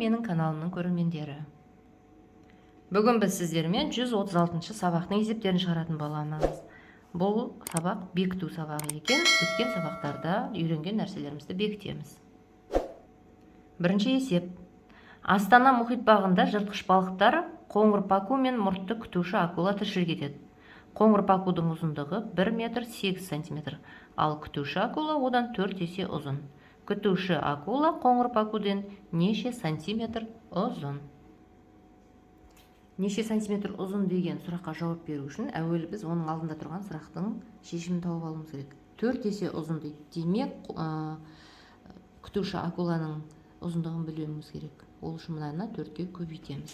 менің каналымның көрермендері. Бүгін біз сіздермен 136 сабақтың есептерін шығаратын боламыз. Бұл сабақ бекіту сабағы екен. Өткен сабақтарда үйренген нәрселерімізді бекітеміз. Бірінші есеп. Астана мұхит бағында жыртқыш балықтар қоңыр паку мен мұртты күтуші акула тіршілік етеді. Қоңыр пакудың ұзындығы 1 метр 8 сантиметр, ал күтуші акула одан 4 есе ұзын. Күтуші акула қоңыр пакуден неше сантиметр ұзын? Неше сантиметр ұзын деген сұраққа жауап беру үшін әуелі біз оның алдында тұрған сұрақтың шешімін тауып алуымыз керек. 4 есе ұзын дейді. Демек, күтуші акуланың ұзындығын білуіміз керек. Ол үшін мынаны 4-ке көбейтеміз.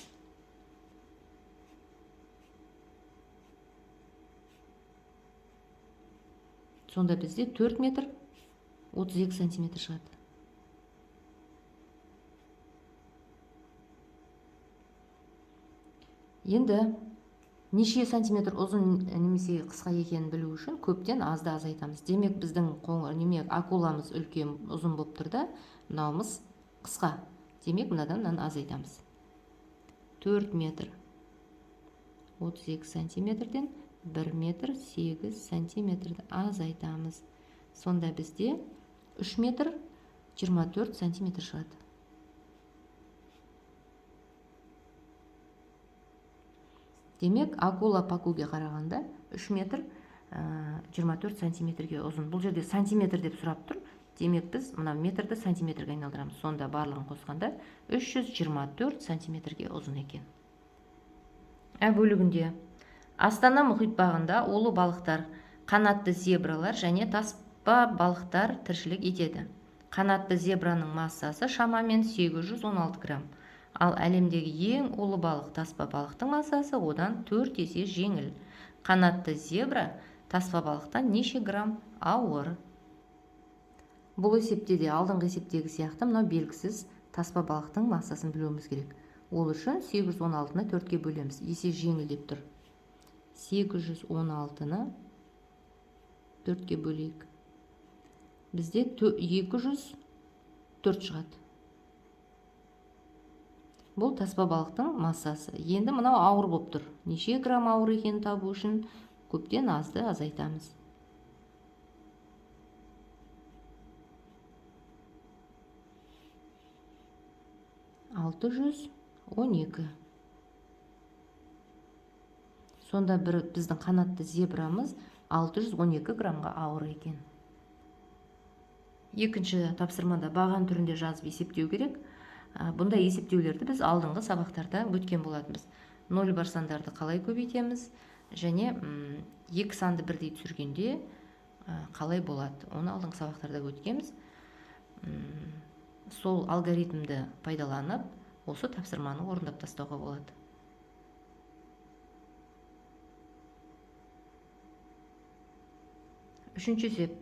Сонда бізде 4 метр 32 сантиметр шығады. Енді неше сантиметр ұзын немесе қысқа екенін білу үшін көптен азды азайтамыз. Демек біздің акуламыз үлкен ұзын болып тұр да, мынауымыз қысқа. Демек мынадан азайтамыз. 4 метр 32 сантиметрден 1 метр 8 сантиметрді азайтамыз. Сонда бізде 3 метр 24 сантиметр шығады. Демек, акула пакуге қарағанда 3 метр 24 сантиметрге ұзын. Бұл жерде сантиметр деп сұрап тұр. Демек, біз мына метрді сантиметрге айналдырамыз. Сонда барлығын қосқанда 324 сантиметрге ұзын екен. Бөлігінде Астана мұхит бағында улы балықтар, қанатты зебралар және таспа балықтар тіршілік етеді. Қанатты зебраның массасы шамамен 816 грамм. Ал әлемдегі ең улы балық таспа балықтың массасы одан 4 есе жеңіл. Қанатты зебра таспа балықтан неше грамм ауыр? Бұл есепте де алдыңғы есептегі сияқты мынау белгісіз таспа балықтың массасын білуіміз керек. Ол үшін 816-ны 4-ке бөлеміз. Есе жеңіл деп тұр. 816-ны 4-ке бөлейік. Бізде 204 шығады. Бұл таспа балықтың массасы. Енді мынау ауыр болып тұр. Неше грамм ауыр екенін табу үшін көптен азды азайтамыз. 612. Сонда біздің қанатты зебрамыз 612 граммға ауыр екен. Екінші тапсырмада баған түрінде жазып есептеу керек. Бұндай есептеулерді біз алдыңғы сабақтарда өткен болатынбыз. 0 бар сандарды қалай көбейтеміз және 2 санды бірдей түсіргенде қалай болады. Оны алдыңғы сабақтарда өткенбіз. Сол алгоритмді пайдаланып, осы тапсырманы орындап тастауға болады. Үшінші есеп.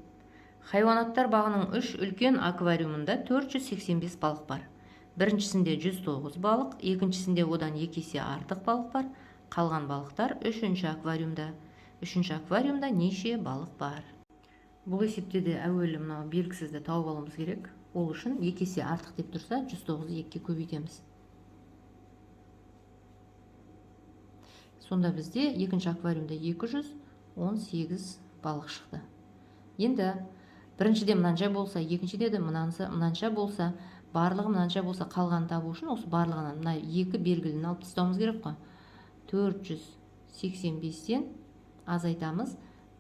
Хайуанаттар бағының 3 үлкен аквариумында 485 балық бар. Біріншісінде 109 балық, екіншісінде одан 2 есе артық балық бар. Қалған балықтар 3-ші аквариумда. 3-ші аквариумда неше балық бар? Бұл есепте де әуелі мынау белгісізді тауып алуымыз керек. Ол үшін 2 есе артық деп тұрса, 109-ды 2-ке көбейтеміз. Сонда бізде 2-ші аквариумда 218 балық шықты. Енді біріншіде мынанша болса, екіншіде де мынанша болса, барлығы мынанша болса, қалған табу үшін осы барлығынан мына 2 белгілін алып тастауымыз керек қой. 485-тен азайтамыз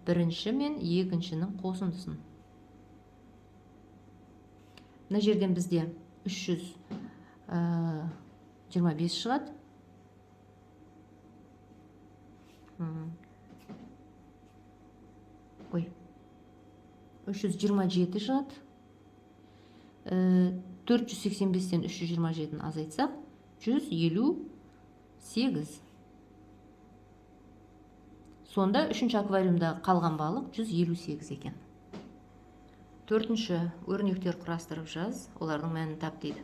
бірінші мен екіншінің қосындысын. Мына жерден бізде 325 шығады. 327 шығады. 485-тен 327-ні азайтсақ, 158. Сонда 3-ші аквариумда қалған балық 158 екен. 4-ші өрнектер құрастырып жаз, олардың мәнін тап дейді.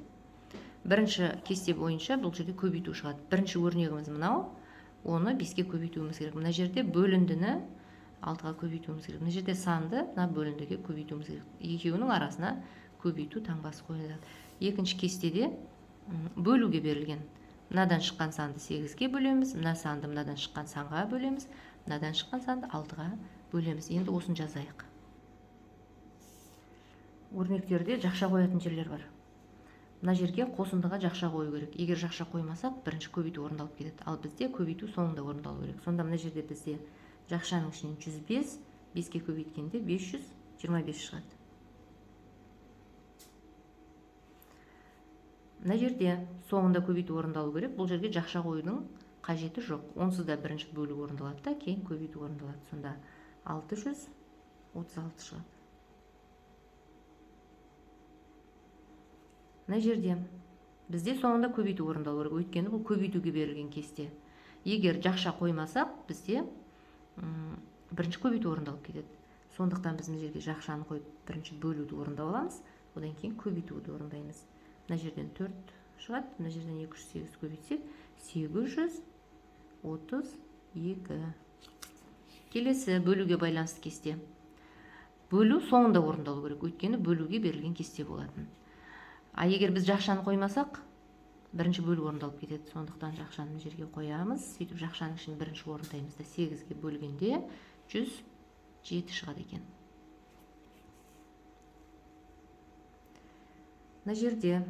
Бірінші кесте бойынша бұл жерде көбейту шығады. Бірінші өрнегіміз мынау, оны 5-ке көбейтуіміз керек. Мына жерде бөліндіні 6-ға көбейтуіміз керек. Мына жерде санды мына бөліндіге көбейтуіміз керек. Екеуінің арасына көбейту таңбасы қойылады. Екінші кестеде бөлуге берілген. Мынадан шыққан санды 8-ге бөлеміз, мына санды мынадан шыққан санға бөлеміз, мынадан шыққан санды 6-ға бөлеміз. Енді осын жазайық. Өрнектерде жақша қоятын жерлер бар. Мына жерге қосындыға жақша қою керек. Егер жақша қоймасақ, бірінші көбейту орындалып кетеді. Ал бізде көбейту соңында орындалу керек. Сонда мына жерде бізде жақшаның ішінен 105, 5-ке көбейткенде 525 шығады. Мына жерде соңында көбейту орындалу керек. Бұл жерге жақша қоюдың қажеті жоқ. Онсыз да бірінші бөлу орындалады да, кейін көбейту орындалады. Сонда 636 шығады. Мына жерде бізде соңында көбейту орындалу керек. Өйткені бұл көбейтуге берілген кесте. Егер жақша қоймасақ, бізде бірінші көбейту орындалып кетеді. Сондықтан біз мына жерге жақшаны қойып, бірінші бөлуді орындап аламыз, одан кейін көбейтуді орындаймыз. Мына жерден 4 шығады, мына жерден 208 көбейтсек, 832. Келесі бөлуге байланысты кесте. Бөлу соңында орындалу керек, өйткені бөлуге берілген кесте болатын. А егер біз жақшаны қоймасақ, бірінші бөлу орындалып кетеді. Сондықтан жақшаны жерге қоямыз. Сөйтіп жақшаның ішін бірінші орындаймыз да 8-ге бөлгенде 107 шығады екен. Мына жерде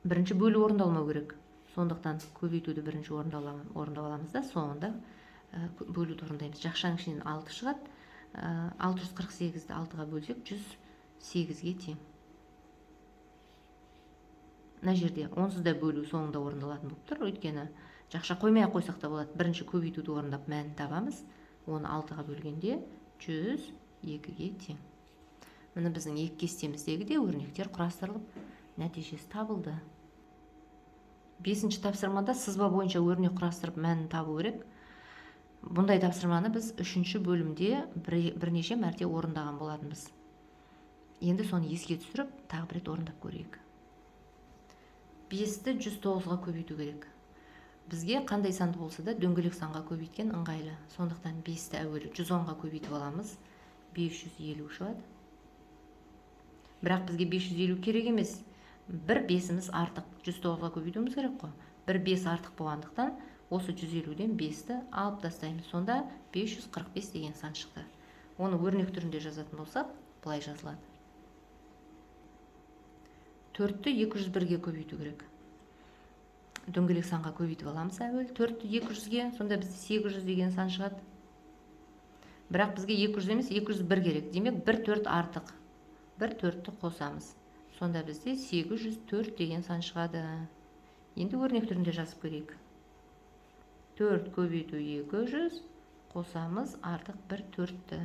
бірінші бөлу орындалмау керек. Сондықтан көбейтуді бірінші орындап аламыз да, соңында бөлуді орындаймыз. Жақшаның ішінен 6 шығады. 648-ді 6-ға бөлсек 108-ге тең. Мына жерде онсыз да бөлу соңында орындалатын болып тұр. Өйткені жақша қоймай қойсақ та болады. Бірінші көбейтуді орындап мәнін табамыз. Оны 6-ға бөлгенде 102-ге тең. Міне біздің екі кестеміздегі де өрнектер құрастырылып, нәтижесі табылды. 5-ші тапсырмада сызба бойынша өрнек құрастырып мәнін табу керек. Бұндай тапсырманы біз 3-ші бөлімде бірнеше мәрте орындаған болатынбыз. Енді соны еске түсіріп, тағы бір рет орындап көрейік. 5-ті 109-ға көбейту керек. Бізге қандай санды болса да дөңгелек санға көбейткен ыңғайлы. Сондықтан 5-ті әуелі 110-ға көбейтіп аламыз. 550 шығады. Бірақ бізге 550 керек емес. Бір 5-іміз артық. 109-ға көбейтуіміз керек қой. Бір 5 артық болғандықтан осы 150-ден 5-ті алып тастаймыз. Сонда 545 деген сан шықты. Оны өрнек түрінде жазатын болсақ, былай жазылады. 4-ті 201-ге көбейту керек. Дөңгелек санға көбейтіп аламыз әуелі. 4-ті 200-ге, сонда бізде 800 деген сан шығады. Бірақ бізге 200 емес, 201 керек. Демек, 1 4 артық. 1 4-ті қосамыз. Сонда бізде 804 деген сан шығады. Енді өрнек түрінде жазып көрейік. 4 көбейту 200, қосамыз артық 1 4-ті.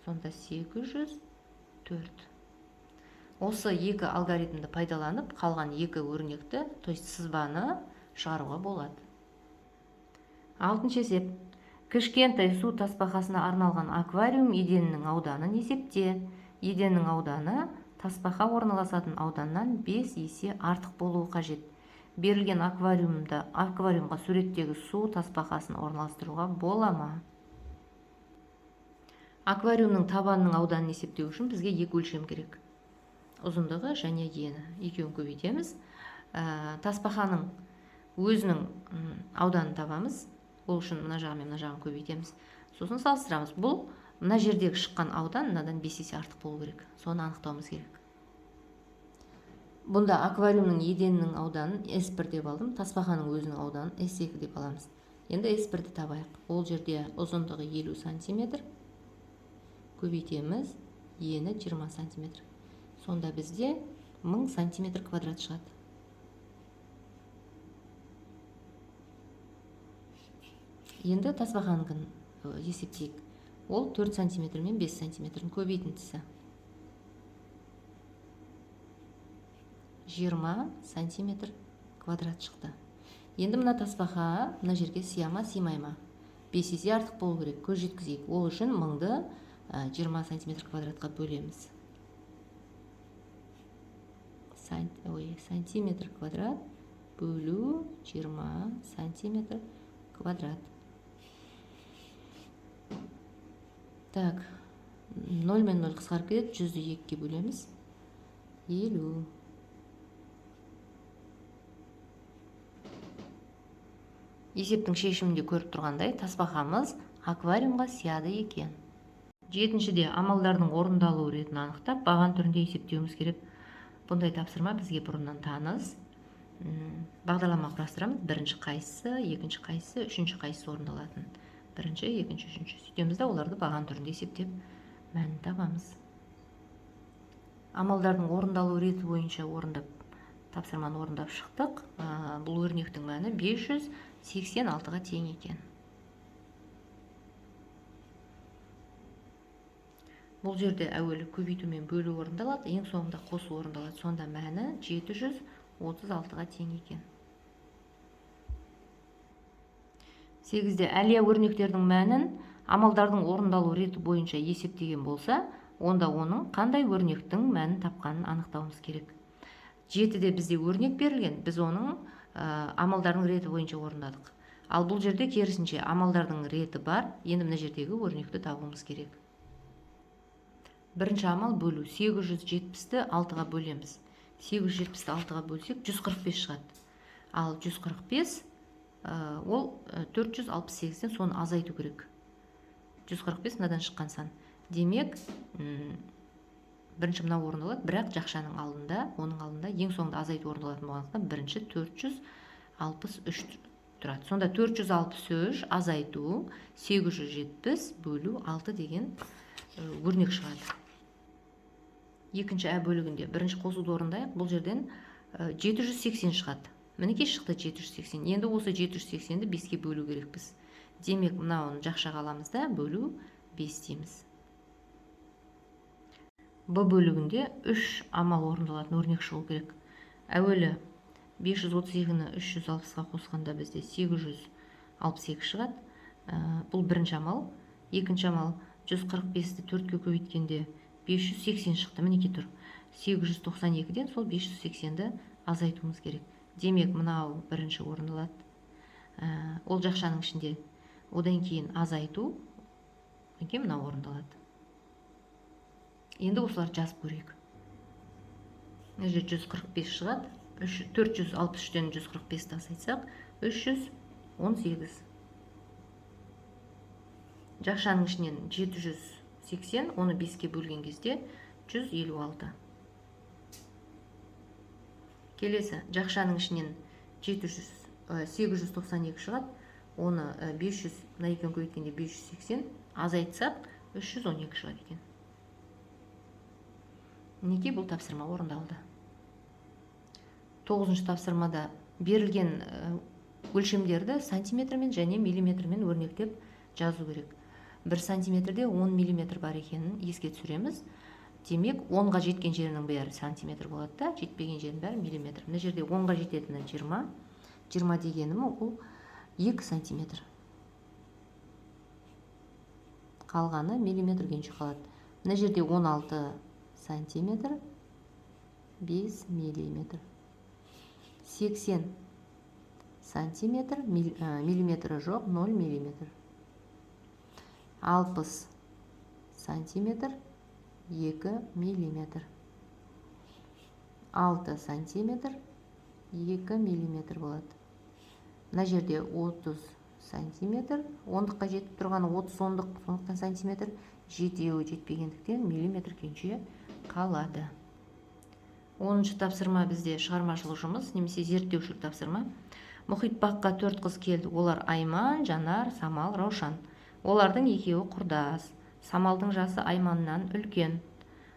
Сонда 804. Осы екі алгоритмді пайдаланып, қалған екі өрнекті, то есть сызбаны шығаруға болады. 6-шы есеп. Кішкентай су тасбақасына арналған аквариум еденінің ауданын есепте. Еденнің ауданы тасбақа орналасатын ауданнан 5 есе артық болуы қажет. Берілген аквариумға суреттегі су тасбақасын орналастыруға бола ма? Аквариумның табанының ауданын есептеу үшін бізге екі өлшем керек. Ұзындығы және ені. Екеуін көбейтеміз. Тасбақаның өзінің ауданын табамыз. Ол үшін мына жағы мен мына жағын көбейтеміз. Сосын салыстырамыз. Бұл мына жердегі шыққан аудан мынадан 5 есе артық болу керек. Соны анықтауымыз керек. Бұнда аквариумның еденінің ауданын S1 деп алдым. Тасбақаның өзінің ауданын S2 деп аламыз. Енді S1-ді табайық. Ол жерде ұзындығы 50 см. Көбейтеміз. Ені 20 см. Сонда бізде 1000 см квадрат шығады. Енді тасбақаның есептейік. Ол 4 см мен 5 см көбейтіндісі. 20 см квадрат шықты. Енді мына тасбақа мына жерге сия симай ма? 5 есе артық болу керек. Көз жеткізейік. Ол үшін 1000-ды 20 см квадратқа бөлеміз. Сантиметр квадрат бөлу 20 сантиметр квадрат. Так, 0 мен 0 қысқарып кетеді, 100-ді 2-ге бөлеміз. 50. Есептің шешімінде көріп тұрғандай тасбақамыз аквариумға сияды екен. Жетіншіде амалдардың орындалу ретін анықтап баған түрінде есептеуіміз керек. Бұндай тапсырма бізге бұрыннан таныс. Бағдарлама құрастырамыз. Бірінші қайсысы, екінші қайсысы, үшінші қайсысы орындалатын. Бірінші, екінші, үшінші. Сөйтеміз да оларды баған түрінде есептеп мәнін табамыз. Амалдардың орындалу реті бойынша тапсырманы орындап шықтық. Бұл өрнектің мәні 586-ға тең екен. Бұл жерде әуелі көбейту мен бөлу орындалады, ең соңында қосу орындалады. Сонда мәні 736-ға тең екен. 8-де әлия өрнектердің мәнін амалдардың орындалу реті бойынша есептеген болса, онда оның қандай өрнектің мәнін тапқанын анықтауымыз керек. 7-де бізде өрнек берілген, біз оның амалдардың реті бойынша орындадық. Ал бұл жерде керісінше амалдардың реті бар, енді мына жердегі өрнекті табуымыз керек. Бірінші амал бөлу. 870-ті 6-ға бөлеміз. 870-ті 6-ға бөлсек 145 шығады. Ал 145 ол 468-ден соны азайту керек. 145 мынадан шыққан сан. Демек, бірінші мына орындалады, бірақ жақшаның алдында, оның алдында ең соңында азайту орындалатын болғандықтан бірінші 463 тұрады. Сонда 463 азайту 870 бөлу 6 деген өрнек шығады. Екінші ә бөлігінде бірінші қосуды орындайық. Бұл жерден 780 шығады. Мінекей шықты 780. Енді осы 780-ді 5-ке бөлу керекпіз. Демек, мынауын жақшаға аламыз да бөлу 5 дейміз. Б бөлігінде 3 амал орындалатын өрнек шығу керек. Әуелі 532-ні 360-ға қосқанда бізде 862 шығады. Бұл бірінші амал. Екінші амал 145-ті 4-ке көбейткенде 580 шықты. Мінекей тұр. 892-ден сол 580-ді азайтуымыз керек. Демек, мынау бірінші орындалады. Ол жақшаның ішінде. Одан кейін азайту. Мынау орындалады. Енді осылар жазып көрейік. Мына жерде 145 шығады. 463-ден 145-ті азайтсақ 318. Жақшаның ішінен 780, оны 5-ке бөлген кезде 156. Келесі, жақшаның ішінен 892 шығады. Оны 500, мына екеуін көбейткенде 580, азайтсақ 312 шығады екен. Мінекей бұл тапсырма орындалды. 9-шы тапсырмада берілген өлшемдерді сантиметрмен және миллиметрмен өрнектеп жазу керек. 1 сантиметрде 10 миллиметр бар екенін еске түсіреміз. Демек, 10-ға жеткен жерінің бәрі сантиметр болады да, жетпеген жерінің бәрі миллиметр. Мына жерде 10-ға жететіні 20. 20 дегенім ол 2 сантиметр. Қалғаны миллиметрге қалады. Мына жерде 16 сантиметр, 5 миллиметр. 80 сантиметр, миллиметрі жоқ, 0 миллиметр. 60 сантиметр, 2 миллиметр. 6 сантиметр, 2 миллиметр болады. Мына жерде 30 сантиметр, ондыққа жетіп тұрғаны 30 ондық, сондықтан сантиметр, жетеуі жетпегендіктен миллиметр күйінше қалады. 10-шы тапсырма бізде шығармашылық жұмыс, немесе зерттеушілік тапсырма. Мұхит баққа 4 қыз келді. Олар Айман, Жанар, Самал, Раушан. Олардың екеуі құрдас. Самалдың жасы Айманнан үлкен,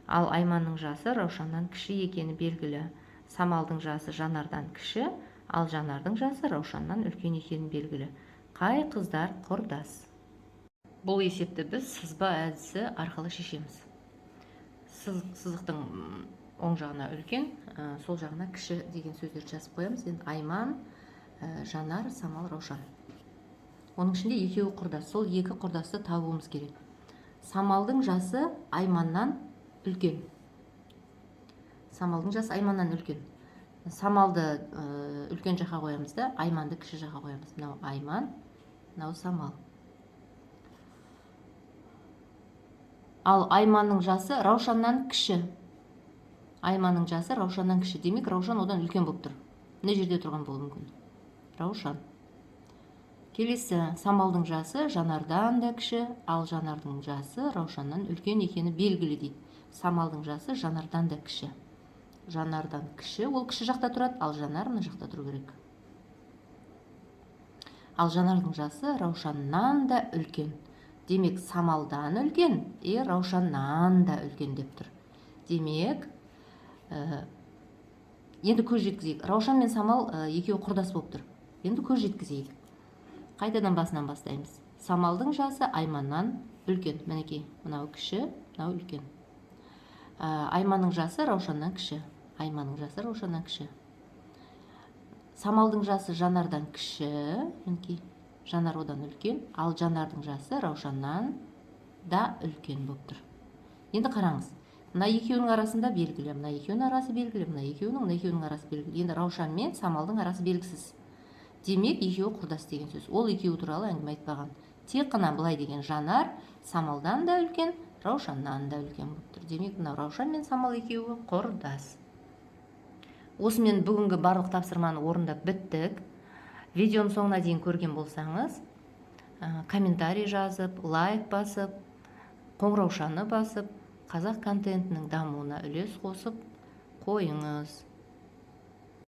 ал Айманның жасы Раушаннан кіші екені белгілі. Самалдың жасы Жанардан кіші, ал Жанардың жасы Раушаннан үлкен екені белгілі. Қай қыздар құрдас? Бұл есепті біз сызба әдісі арқылы шешеміз. Сызықтың оң жағына үлкен, сол жағына кіші деген сөздерді жазып қоямыз. Енді Айман, Жанар, Самал, Раушан. Оның ішінде екеуі құрдас. Сол екі құрдасты табуымыз керек. Самалдың жасы Айманнан үлкен. Самалдың жасы Айманнан үлкен. Самалды үлкен жаққа қоямыз да, Айманды кіші жаққа қоямыз. Мынау Айман, мынау Самал. Ал Айманның жасы Раушаннан кіші. Айманның жасы Раушаннан кіші. Демек, Раушан одан үлкен болып тұр. Не жерде тұрған болуы мүмкін? Раушан. Келесі, самалдың жасы жанардан да кіші, ал жанардың жасы раушаннан үлкен екені белгілі дейді. Самалдың жасы жанардан да кіші. Жанардан кіші, ол кіші жақта тұрады, ал жанар мына жақта тұру керек. Ал жанардың жасы раушаннан да үлкен. Демек, самалдан үлкен, раушаннан да үлкен деп тұр. Демек, енді көз жеткізейік. Раушан мен самал екеуі құрдас болып тұр. Енді көз жеткізейік. Қайтадан басынан бастаймыз. Самалдың жасы Айманнан үлкен. Мінекей, мынау кіші, мынау үлкен. Айманның жасы Раушаннан кіші. Айманның жасы Раушаннан кіші. Самалдың жасы жанардан кіші. Мінекей, жанар одан үлкен. Ал жанардың жасы Раушаннан да үлкен болып тұр. Енді қараңыз. Мына екеуінің арасында белгілі. Мына екеуінің арасы белгілі. Мына екеуінің арасы белгілі. Енді Раушан мен самалдың арасы белгісіз. Демек, екеуі құрдас деген сөз. Ол екеуі туралы әңгіме айтпаған. Тек қана былай деген жанар самалдан да үлкен, раушаннан да үлкен болып тұр. Демек, мына раушан мен самал екеуі құрдас. Осымен бүгінгі барлық тапсырманы орындап біттік. Видеоның соңына дейін көрген болсаңыз, комментарий жазып, лайк басып, қоңыраушаны басып, қазақ контентінің дамуына үлес қосып қойыңыз.